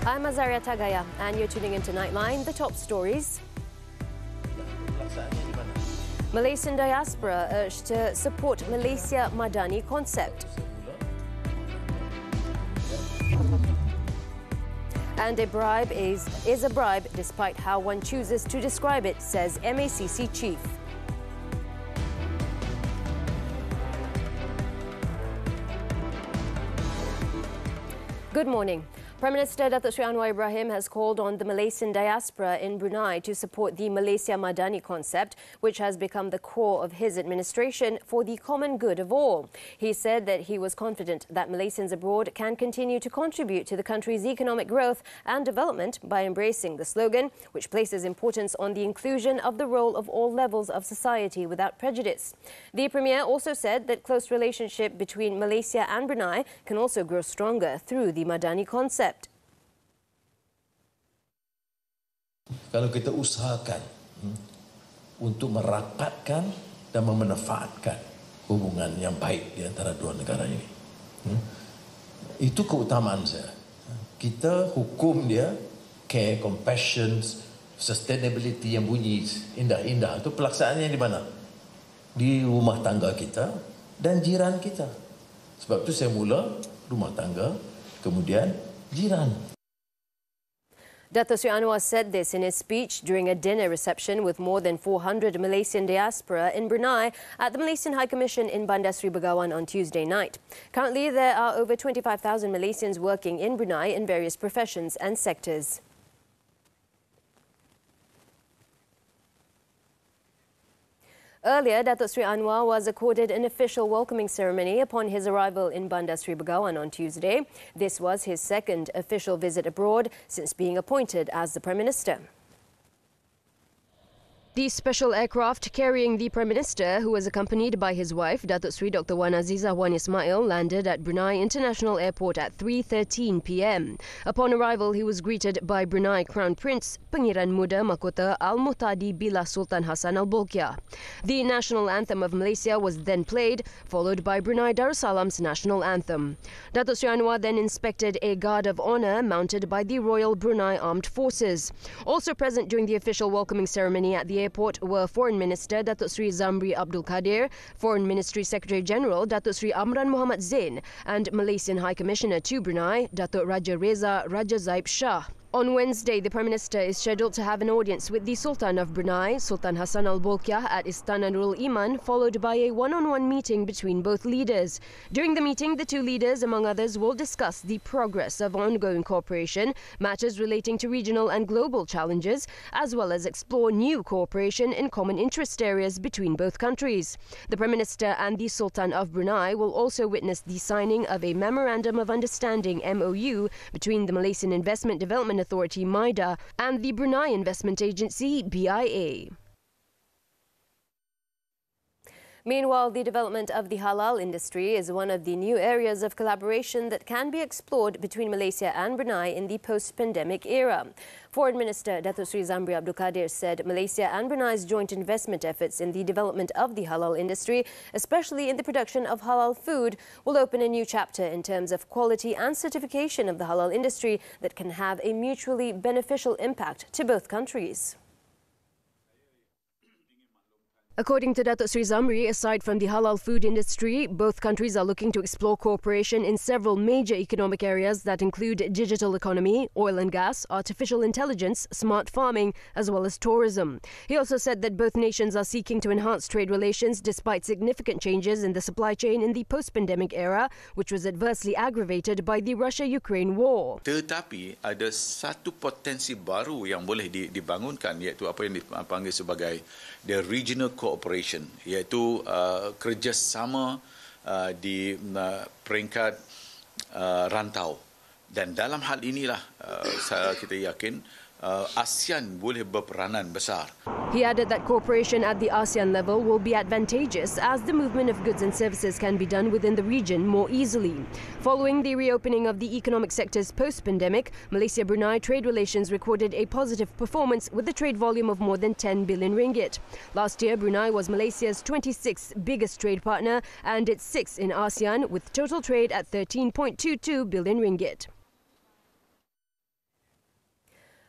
I'm Azaria Tagaya, and you're tuning into Nightline. The top stories. Malaysian diaspora urged to support Malaysia Madani concept. And a bribe is a bribe despite how one chooses to describe it, says MACC chief. Good morning. Prime Minister Datuk Seri Anwar Ibrahim has called on the Malaysian diaspora in Brunei to support the Malaysia Madani concept, which has become the core of his administration for the common good of all. He said that he was confident that Malaysians abroad can continue to contribute to the country's economic growth and development by embracing the slogan, which places importance on the inclusion of the role of all levels of society without prejudice. The Premier also said that close relationship between Malaysia and Brunei can also grow stronger through the Madani concept. Kalau kita usahakan untuk merapatkan dan memanfaatkan hubungan yang baik di antara dua negara ini, itu keutamaan saya. Kita hukum dia care, compassion, sustainability yang bunyi indah-indah. Itu pelaksanaannya di mana? Di rumah tangga kita dan jiran kita. Sebab itu saya mula rumah tangga, kemudian jiran. Datuk Seri Anwar said this in his speech during a dinner reception with more than 400 Malaysian diaspora in Brunei at the Malaysian High Commission in Bandar Seri Begawan on Tuesday night. Currently, there are over 25,000 Malaysians working in Brunei in various professions and sectors. Earlier, Datuk Seri Anwar was accorded an official welcoming ceremony upon his arrival in Bandar Seri Begawan on Tuesday. This was his second official visit abroad since being appointed as the Prime Minister. The special aircraft carrying the Prime Minister, who was accompanied by his wife, Datuk Seri Dr. Wan Azizah Wan Ismail, landed at Brunei International Airport at 3:13 p.m. Upon arrival, he was greeted by Brunei Crown Prince Pangeran Muda Mahkota Al-Muhtadi Billah Sultan Hassan Al-Bolkiah. The national anthem of Malaysia was then played, followed by Brunei Darussalam's national anthem. Datuk Seri Anwar then inspected a guard of honour mounted by the Royal Brunei Armed Forces. Also present during the official welcoming ceremony at the airport were Foreign Minister Datuk Seri Zamri Abdul Kadir, Foreign Ministry Secretary General Datuk Seri Amran Muhammad Zain, and Malaysian High Commissioner to Brunei Datuk Raja Reza Raja Zaib Shah. On Wednesday, the Prime Minister is scheduled to have an audience with the Sultan of Brunei, Sultan Hassan Al-Bolkiah, at Istana Nurul Iman, followed by a one-on-one meeting between both leaders. During the meeting, the two leaders, among others, will discuss the progress of ongoing cooperation, matters relating to regional and global challenges, as well as explore new cooperation in common interest areas between both countries. The Prime Minister and the Sultan of Brunei will also witness the signing of a Memorandum of Understanding MOU between the Malaysian Investment Development Authority MIDA and the Brunei Investment Agency BIA. Meanwhile, the development of the halal industry is one of the new areas of collaboration that can be explored between Malaysia and Brunei in the post-pandemic era. Foreign Minister Datuk Seri Zamri Abdul Kadir said Malaysia and Brunei's joint investment efforts in the development of the halal industry, especially in the production of halal food, will open a new chapter in terms of quality and certification of the halal industry that can have a mutually beneficial impact to both countries. According to Datuk Seri Zamri, aside from the halal food industry, both countries are looking to explore cooperation in several major economic areas that include digital economy, oil and gas, artificial intelligence, smart farming, as well as tourism. He also said that both nations are seeking to enhance trade relations despite significant changes in the supply chain in the post-pandemic era, which was adversely aggravated by the Russia-Ukraine war. Tetapi ada satu potensi baru yang boleh dibangunkan, iaitu apa yang dipanggil sebagai the regional cooperation, iaitu kerjasama di peringkat rantau. Dan dalam hal inilah kita yakin ASEAN boleh berperanan besar. He added that cooperation at the ASEAN level will be advantageous as the movement of goods and services can be done within the region more easily. Following the reopening of the economic sectors post-pandemic, Malaysia-Brunei trade relations recorded a positive performance with a trade volume of more than 10 billion ringgit. Last year, Brunei was Malaysia's 26th biggest trade partner and its 6th in ASEAN, with total trade at 13.22 billion ringgit.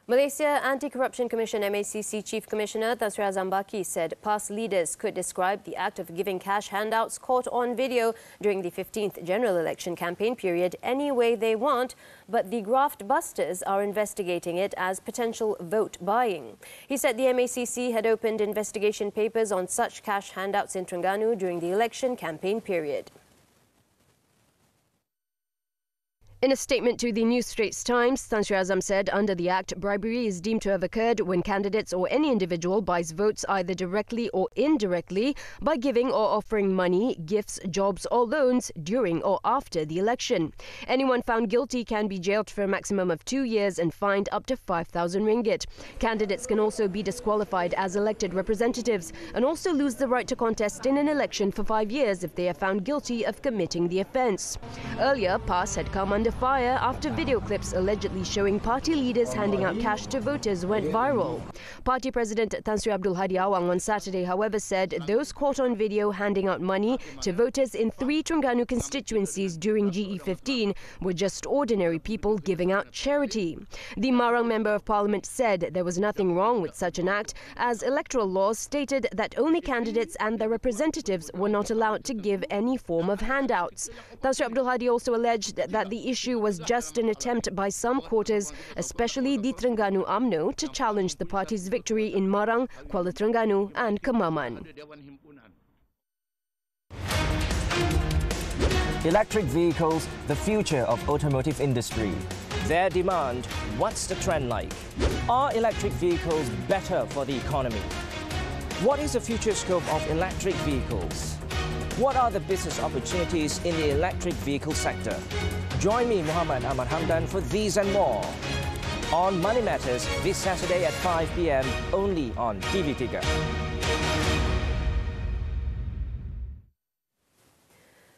Malaysia Anti-Corruption Commission MACC Chief Commissioner Tan Sri Azambaki said past leaders could describe the act of giving cash handouts caught on video during the 15th general election campaign period any way they want, but the graft busters are investigating it as potential vote buying. He said the MACC had opened investigation papers on such cash handouts in Terengganu during the election campaign period. In a statement to the New Straits Times, Tan Sri Azam said under the Act, bribery is deemed to have occurred when candidates or any individual buys votes either directly or indirectly by giving or offering money, gifts, jobs or loans during or after the election. Anyone found guilty can be jailed for a maximum of 2 years and fined up to 5,000 ringgit. Candidates can also be disqualified as elected representatives and also lose the right to contest in an election for 5 years if they are found guilty of committing the offence. Earlier, PAS had come under fire after video clips allegedly showing party leaders handing out cash to voters went viral. Party President Tan Sri Abdul Hadi Awang on Saturday, however, said those caught on video handing out money to voters in 3 Terengganu constituencies during GE15 were just ordinary people giving out charity. The Marang Member of Parliament said there was nothing wrong with such an act, as electoral laws stated that only candidates and their representatives were not allowed to give any form of handouts. Tan Sri Abdul Hadi also alleged that the issue was just an attempt by some quarters, especially the Terengganu UMNO, to challenge the party's victory in Marang, Kuala Terengganu and Kemaman. Electric vehicles, the future of automotive industry. Their demand, what's the trend like? Are electric vehicles better for the economy? What is the future scope of electric vehicles? What are the business opportunities in the electric vehicle sector? Join me, Muhammad Ahmad Hamdan, for these and more on Money Matters this Saturday at 5 p.m. only on TV3.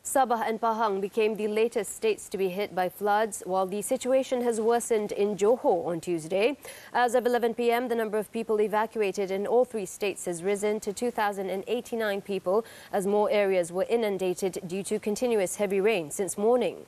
Sabah and Pahang became the latest states to be hit by floods, while the situation has worsened in Johor on Tuesday. As of 11 p.m, the number of people evacuated in all 3 states has risen to 2,089 people, as more areas were inundated due to continuous heavy rain since morning.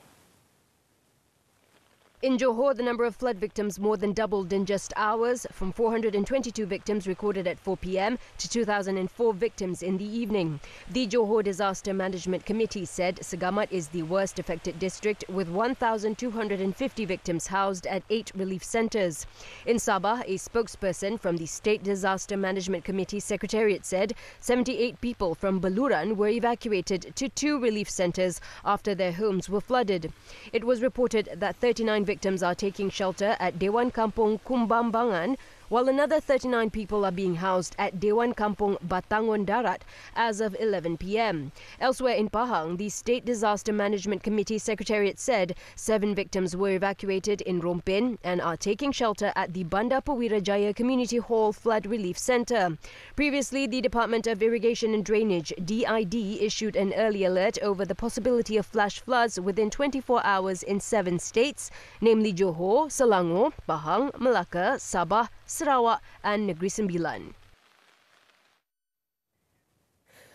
In Johor, the number of flood victims more than doubled in just hours, from 422 victims recorded at 4 p.m. to 2,004 victims in the evening. The Johor Disaster Management Committee said Segamat is the worst affected district, with 1,250 victims housed at 8 relief centres. In Sabah, a spokesperson from the State Disaster Management Committee Secretariat said 78 people from Beluran were evacuated to 2 relief centres after their homes were flooded. It was reported that 39 victims are taking shelter at Dewan Kampung Kumbambangan, while another 39 people are being housed at Dewan Kampung Batangon Darat as of 11 p.m. Elsewhere in Pahang, the State Disaster Management Committee Secretariat said 7 victims were evacuated in Rompin and are taking shelter at the Bandar Pewirajaya Community Hall Flood Relief Centre. Previously, the Department of Irrigation and Drainage, DID, issued an early alert over the possibility of flash floods within 24 hours in 7 states, namely Johor, Selangor, Pahang, Melaka, Sabah, Sarawak and Negeri Sembilan.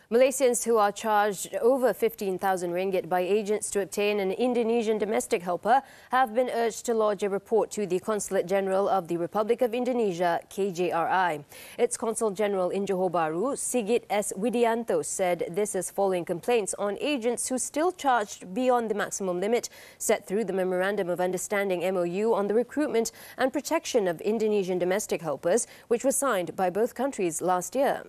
Malaysians who are charged over 15,000 ringgit by agents to obtain an Indonesian domestic helper have been urged to lodge a report to the Consulate General of the Republic of Indonesia, KJRI. Its Consul General in Johor Bahru, Sigit S. Widianto, said this is following complaints on agents who still charged beyond the maximum limit set through the Memorandum of Understanding MOU on the recruitment and protection of Indonesian domestic helpers, which was signed by both countries last year.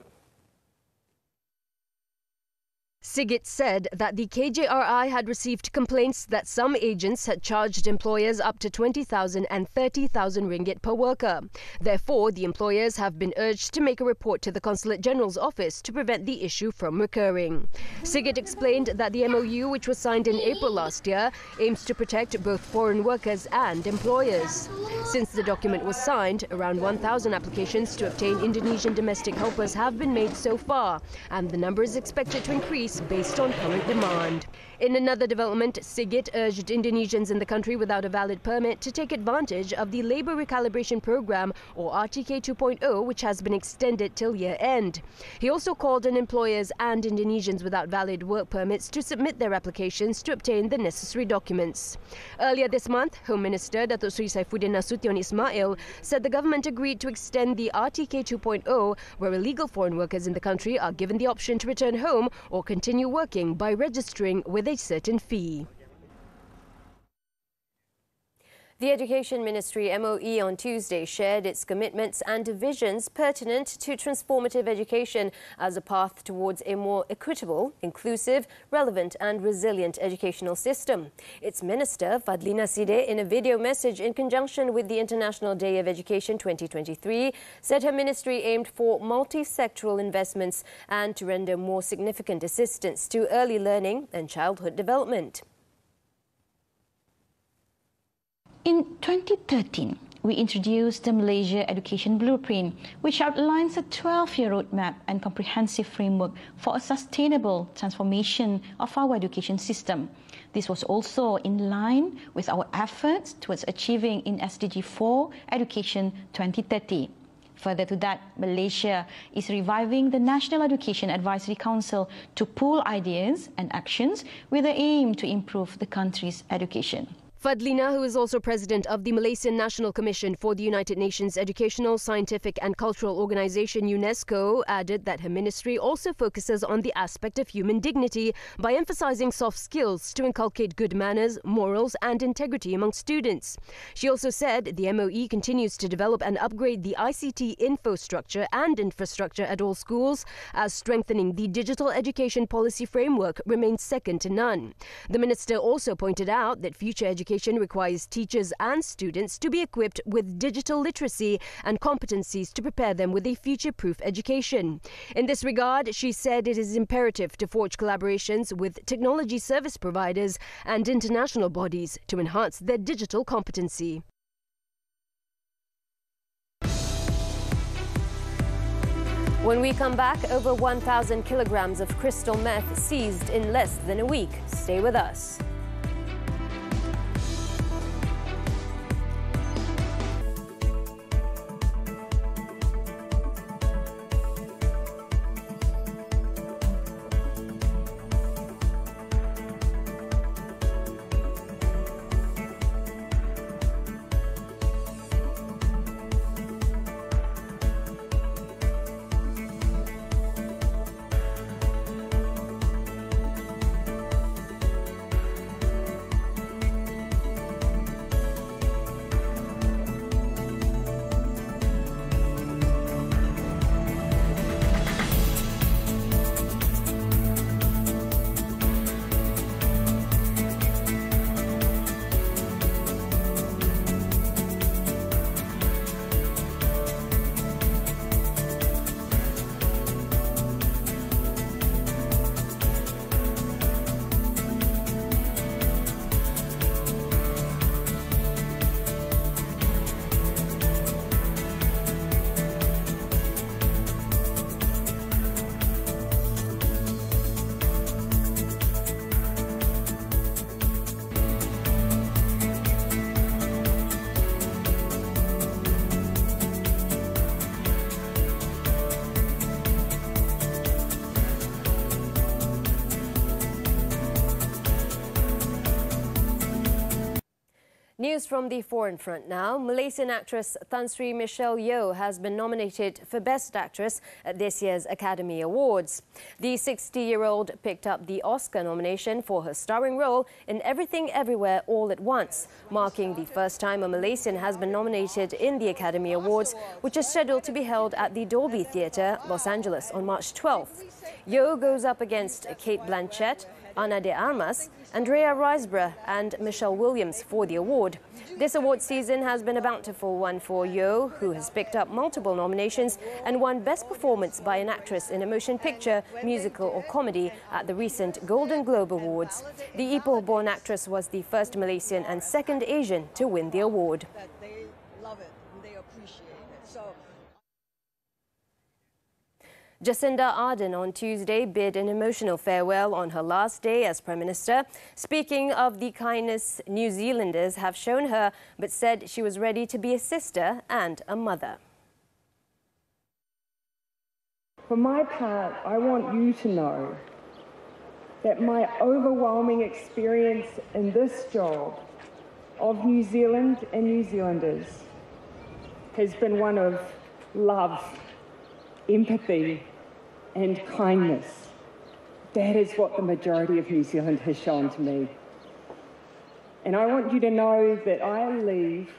Sigit said that the KJRI had received complaints that some agents had charged employers up to 20,000 and 30,000 ringgit per worker. Therefore, the employers have been urged to make a report to the Consulate General's office to prevent the issue from recurring. Sigit explained that the MOU, which was signed in April last year, aims to protect both foreign workers and employers. Since the document was signed, around 1,000 applications to obtain Indonesian domestic helpers have been made so far, and the number is expected to increase permits based on current demand. In another development, Sigit urged Indonesians in the country without a valid permit to take advantage of the Labour Recalibration Programme, or RTK 2.0, which has been extended till year end. He also called on employers and Indonesians without valid work permits to submit their applications to obtain the necessary documents. Earlier this month, Home Minister Datuk Sri Saifuddin Nasution Ismail said the government agreed to extend the RTK 2.0, where illegal foreign workers in the country are given the option to return home or continue working by registering with a certain fee. The Education Ministry MOE on Tuesday shared its commitments and visions pertinent to transformative education as a path towards a more equitable, inclusive, relevant and resilient educational system. Its Minister, Fadlina Sideh, in a video message in conjunction with the International Day of Education 2023, said her ministry aimed for multi-sectoral investments and to render more significant assistance to early learning and childhood development. In 2013, we introduced the Malaysia Education Blueprint, which outlines a 12-year roadmap and comprehensive framework for a sustainable transformation of our education system. This was also in line with our efforts towards achieving in SDG 4 Education 2030. Further to that, Malaysia is reviving the National Education Advisory Council to pool ideas and actions with the aim to improve the country's education. Fadlina, who is also president of the Malaysian National Commission for the United Nations Educational, Scientific and Cultural Organization UNESCO, added that her ministry also focuses on the aspect of human dignity by emphasizing soft skills to inculcate good manners, morals and integrity among students. She also said the MOE continues to develop and upgrade the ICT infrastructure at all schools, as strengthening the digital education policy framework remains second to none. The minister also pointed out that future education requires teachers and students to be equipped with digital literacy and competencies to prepare them with a future-proof education. In this regard, she said it is imperative to forge collaborations with technology service providers and international bodies to enhance their digital competency. When we come back, over 1,000 kilograms of crystal meth seized in less than a week. Stay with us. News from the foreign front now. Malaysian actress Tan Sri Michelle Yeoh has been nominated for Best Actress at this year's Academy Awards. The 60-year-old picked up the Oscar nomination for her starring role in Everything Everywhere All at Once, marking the first time a Malaysian has been nominated in the Academy Awards, which is scheduled to be held at the Dolby Theatre, Los Angeles on March 12th. Yeoh goes up against Kate Blanchett, Ana de Armas, Andrea Riseborough and Michelle Williams for the award. This award season has been a bountiful one for Yeoh, who has picked up multiple nominations and won Best Performance by an Actress in a Motion Picture, Musical or Comedy at the recent Golden Globe Awards. The Ipoh-born actress was the first Malaysian and second Asian to win the award. Jacinda Ardern on Tuesday bid an emotional farewell on her last day as Prime Minister, speaking of the kindness New Zealanders have shown her, but said she was ready to be a sister and a mother. For my part, I want you to know that my overwhelming experience in this job of New Zealand and New Zealanders has been one of love, empathy and kindness. That is what the majority of New Zealand has shown to me. And I want you to know that I leave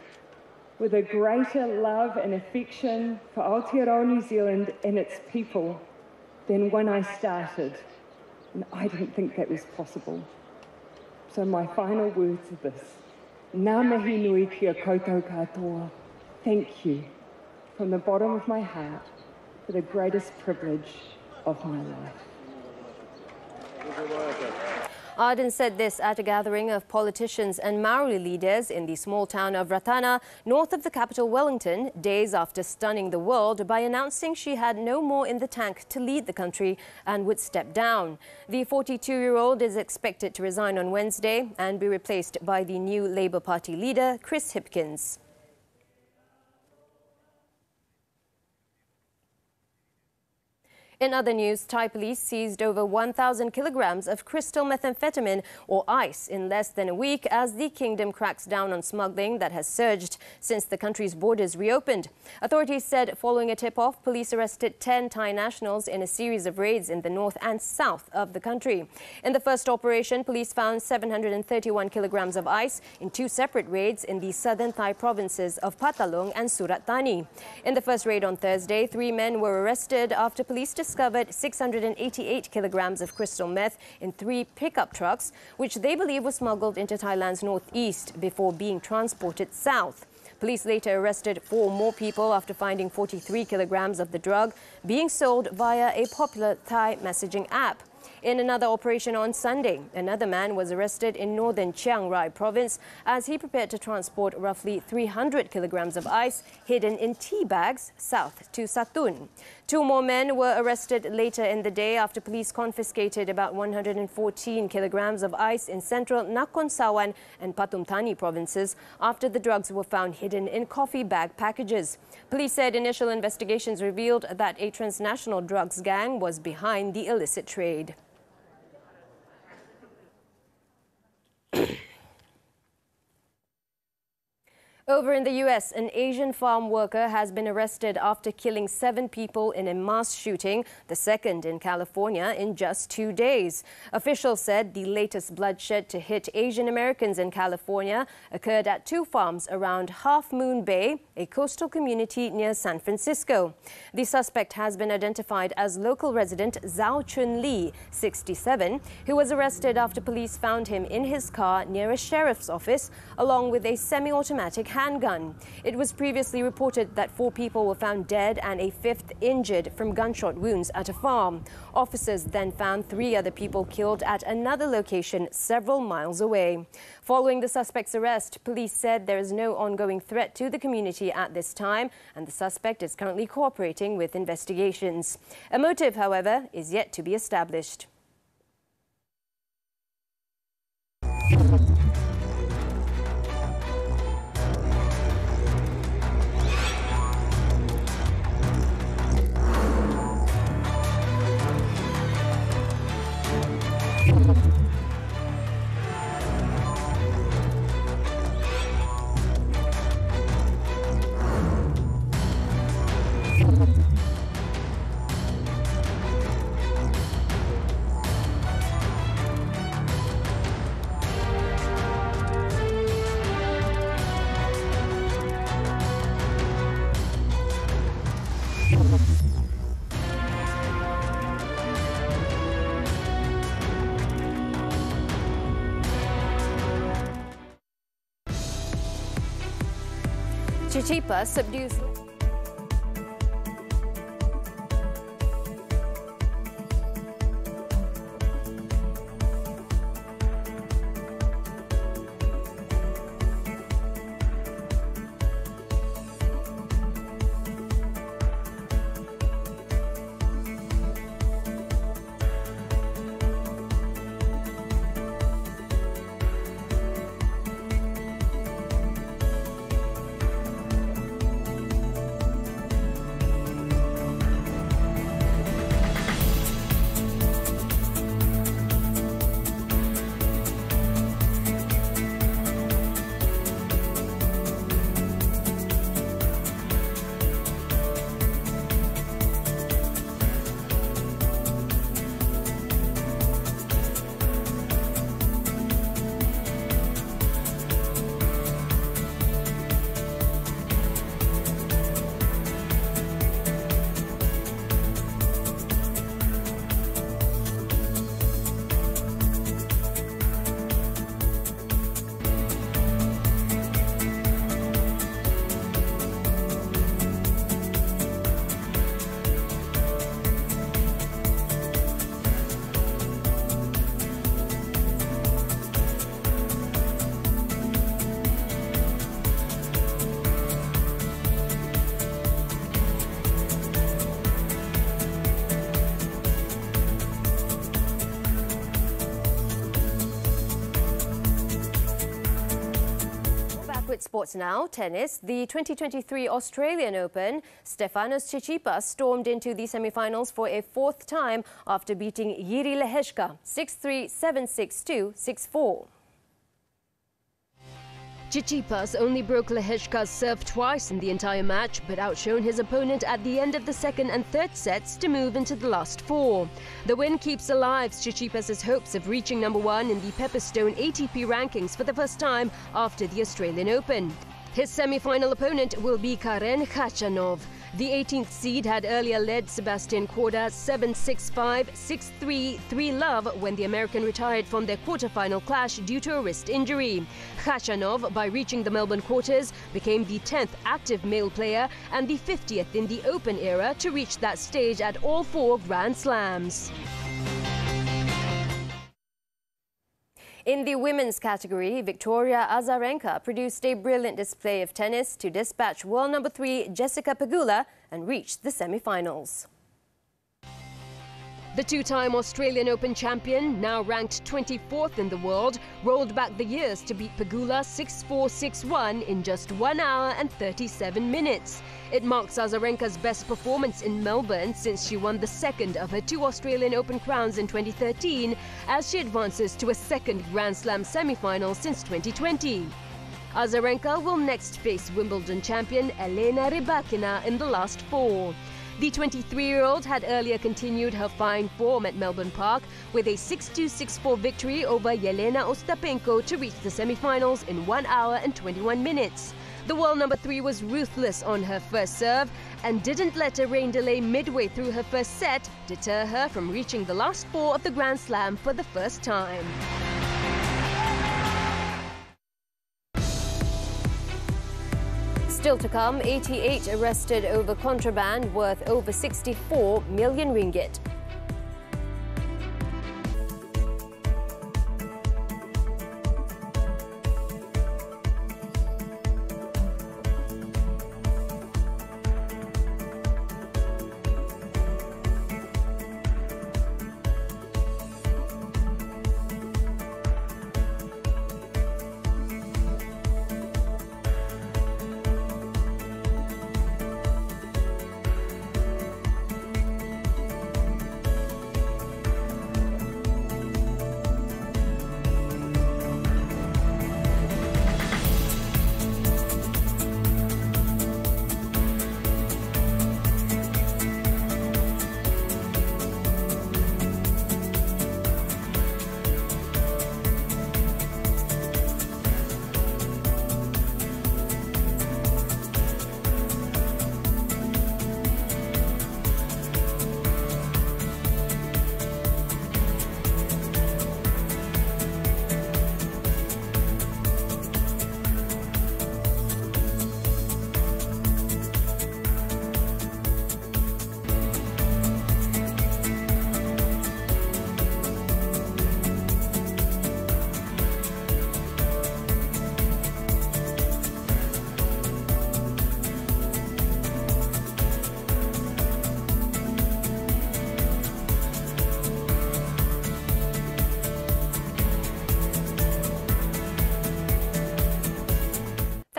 with a greater love and affection for Aotearoa New Zealand and its people than when I started. And I didn't think that was possible. So my final words are this. Ngā mihi nui kia koutou katoa. Thank you from the bottom of my heart for the greatest privilege of my life. Ardern said this at a gathering of politicians and Maori leaders in the small town of Ratana, north of the capital Wellington, days after stunning the world by announcing she had no more in the tank to lead the country and would step down. The 42-year-old is expected to resign on Wednesday and be replaced by the new Labour Party leader, Chris Hipkins. In other news, Thai police seized over 1,000 kilograms of crystal methamphetamine or ice in less than a week as the kingdom cracks down on smuggling that has surged since the country's borders reopened. Authorities said following a tip-off, police arrested 10 Thai nationals in a series of raids in the north and south of the country. In the first operation, police found 731 kilograms of ice in 2 separate raids in the southern Thai provinces of Patalong and Surat Thani. In the first raid on Thursday, 3 men were arrested after police discovered 688 kilograms of crystal meth in 3 pickup trucks, which they believe were smuggled into Thailand's northeast before being transported south. Police later arrested 4 more people after finding 43 kilograms of the drug being sold via a popular Thai messaging app. In another operation on Sunday, another man was arrested in northern Chiang Rai province as he prepared to transport roughly 300 kilograms of ice hidden in tea bags south to Satun. 2 more men were arrested later in the day after police confiscated about 114 kilograms of ice in central Nakhon Sawan and Pathum Thani provinces after the drugs were found hidden in coffee bag packages. Police said initial investigations revealed that a transnational drugs gang was behind the illicit trade. Over in the U.S., an Asian farm worker has been arrested after killing 7 people in a mass shooting, the second in California, in just 2 days. Officials said the latest bloodshed to hit Asian Americans in California occurred at 2 farms around Half Moon Bay, a coastal community near San Francisco. The suspect has been identified as local resident Zhao Chun Lee, 67, who was arrested after police found him in his car near a sheriff's office, along with a semi-automatic handgun. It was previously reported that 4 people were found dead and a 5th injured from gunshot wounds at a farm. Officers then found 3 other people killed at another location several miles away. Following the suspect's arrest, police said there is no ongoing threat to the community at this time, and the suspect is currently cooperating with investigations. A motive, however, is yet to be established. Chichipa subdues. With sports now, tennis, the 2023 Australian Open, Stefanos Tsitsipas stormed into the semi-finals for a fourth time after beating Jiří Lehečka 6-3, 7-6, 2-6-4. Tsitsipas only broke Lehečka's serve twice in the entire match, but outshone his opponent at the end of the second and third sets to move into the last four. The win keeps alive Tsitsipas's hopes of reaching number one in the Pepperstone ATP rankings for the first time after the Australian Open. His semi-final opponent will be Karen Khachanov. The 18th seed had earlier led Sebastian Korda 7-6-5, 6-3, 3-love when the American retired from their quarter-final clash due to a wrist injury. Khachanov, by reaching the Melbourne quarters, became the 10th active male player and the 50th in the Open era to reach that stage at all four Grand Slams. In the women's category, Victoria Azarenka produced a brilliant display of tennis to dispatch world number 3 Jessica Pegula and reach the semi-finals. The two-time Australian Open champion, now ranked 24th in the world, rolled back the years to beat Pegula 6-4, 6-1 in just 1 hour and 37 minutes. It marks Azarenka's best performance in Melbourne since she won the second of her 2 Australian Open crowns in 2013, as she advances to a second Grand Slam semi-final since 2020. Azarenka will next face Wimbledon champion Elena Rybakina in the last 4. The 23-year-old had earlier continued her fine form at Melbourne Park with a 6-2, 6-4 victory over Yelena Ostapenko to reach the semi-finals in 1 hour and 21 minutes. The world number 3 was ruthless on her first serve and didn't let a rain delay midway through her first set deter her from reaching the last 4 of the Grand Slam for the first time. Still to come, 88 arrested over contraband worth over 64 million ringgit.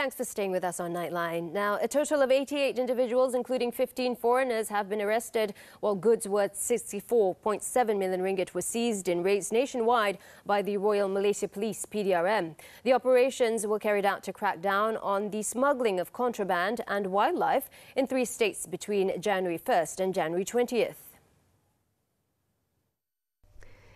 Thanks for staying with us on Nightline. Now, a total of 88 individuals, including 15 foreigners, have been arrested, while goods worth 64.7 million ringgit were seized in raids nationwide by the Royal Malaysia Police, PDRM. The operations were carried out to crack down on the smuggling of contraband and wildlife in 3 states between January 1st and January 20th.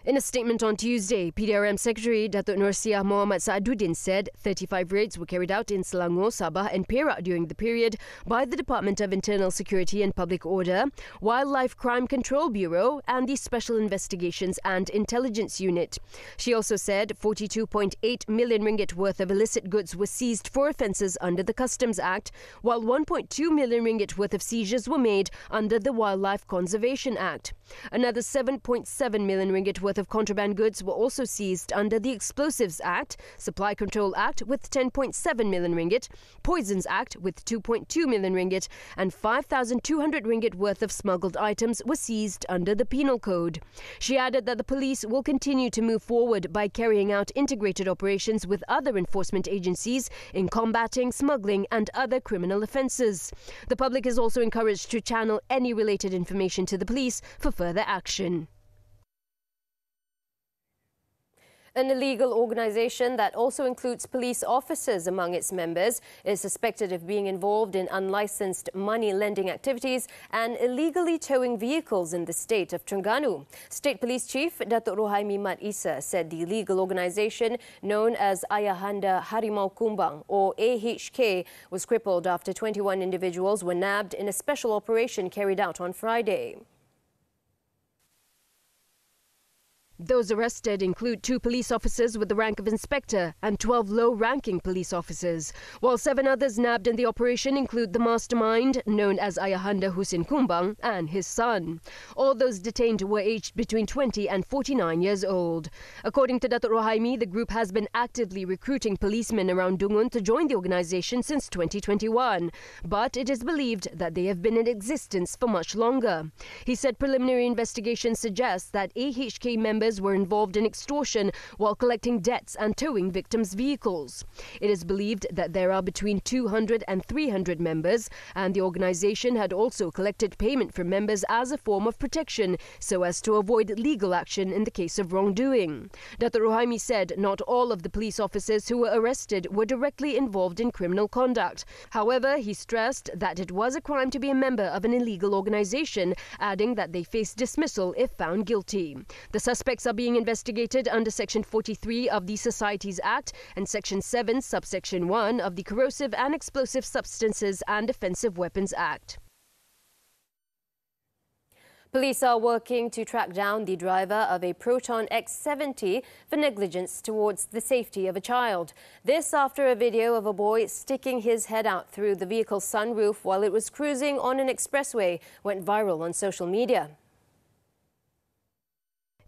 In a statement on Tuesday, PDRM Secretary Datuk Nursiah Muhammad Saaduddin said 35 raids were carried out in Selangor, Sabah and Perak during the period by the Department of Internal Security and Public Order, Wildlife Crime Control Bureau and the Special Investigations and Intelligence Unit. She also said 42.8 million ringgit worth of illicit goods were seized for offences under the Customs Act, while 1.2 million ringgit worth of seizures were made under the Wildlife Conservation Act. Another 7.7 million ringgit worth worth of contraband goods were also seized under the Explosives Act, Supply Control Act with 10.7 million ringgit, Poisons Act with 2.2 million ringgit, and 5,200 ringgit worth of smuggled items were seized under the Penal Code. She added that the police will continue to move forward by carrying out integrated operations with other enforcement agencies in combating smuggling and other criminal offences. The public is also encouraged to channel any related information to the police for further action. An illegal organisation that also includes police officers among its members is suspected of being involved in unlicensed money lending activities and illegally towing vehicles in the state of Terengganu. State Police Chief Datuk Rohaimi Mat Isa said the illegal organisation known as Ayahanda Harimau Kumbang or AHK was crippled after 21 individuals were nabbed in a special operation carried out on Friday. Those arrested include 2 police officers with the rank of inspector and 12 low-ranking police officers, while 7 others nabbed in the operation include the mastermind, known as Ayahanda Husin Kumbang, and his son. All those detained were aged between 20 and 49 years old. According to Datuk Rohaimi, the group has been actively recruiting policemen around Dungun to join the organisation since 2021, but it is believed that they have been in existence for much longer. He said preliminary investigations suggest that AHK members were involved in extortion while collecting debts and towing victims' vehicles. It is believed that there are between 200 and 300 members, and the organisation had also collected payment from members as a form of protection so as to avoid legal action in the case of wrongdoing. Datuk Rohaimi said not all of the police officers who were arrested were directly involved in criminal conduct. However, he stressed that it was a crime to be a member of an illegal organisation, adding that they face dismissal if found guilty. The suspects are being investigated under Section 43 of the Societies Act and Section 7, Subsection 1 of the Corrosive and Explosive Substances and Offensive Weapons Act. Police are working to track down the driver of a Proton X70 for negligence towards the safety of a child. This after a video of a boy sticking his head out through the vehicle's sunroof while it was cruising on an expressway went viral on social media.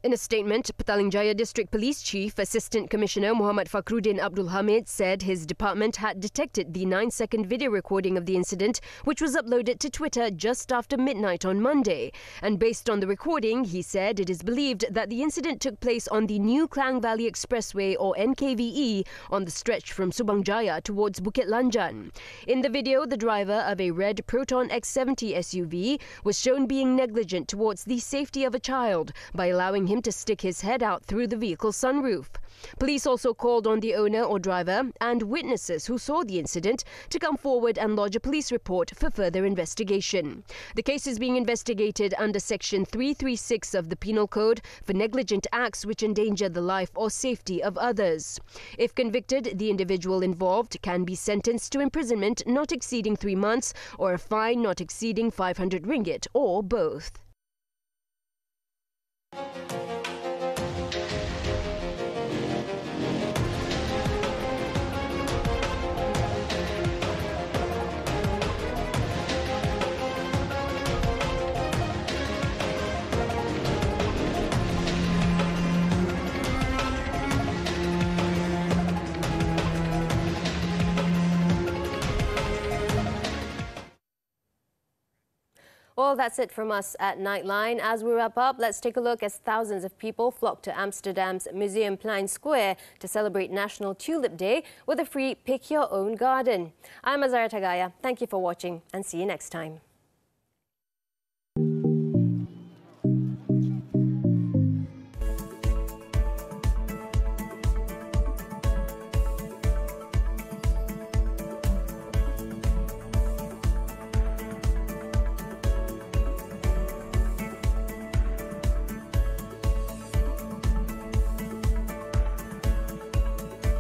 In a statement, Petaling Jaya District Police Chief Assistant Commissioner Muhammad Fakhruddin Abdul Hamid said his department had detected the 9-second video recording of the incident, which was uploaded to Twitter just after midnight on Monday. And based on the recording, he said it is believed that the incident took place on the New Klang Valley Expressway or NKVE on the stretch from Subang Jaya towards Bukit Lanjan. In the video, the driver of a red Proton X70 SUV was shown being negligent towards the safety of a child by allowing him to stick his head out through the vehicle's sunroof. Police also called on the owner or driver and witnesses who saw the incident to come forward and lodge a police report for further investigation. The case is being investigated under Section 336 of the Penal Code for negligent acts which endanger the life or safety of others. If convicted, the individual involved can be sentenced to imprisonment not exceeding 3 months or a fine not exceeding 500 ringgit or both. Well, that's it from us at Nightline. As we wrap up, let's take a look as thousands of people flock to Amsterdam's Museumplein Square to celebrate National Tulip Day with a free Pick Your Own Garden. I'm Azaria Tagaya. Thank you for watching and see you next time.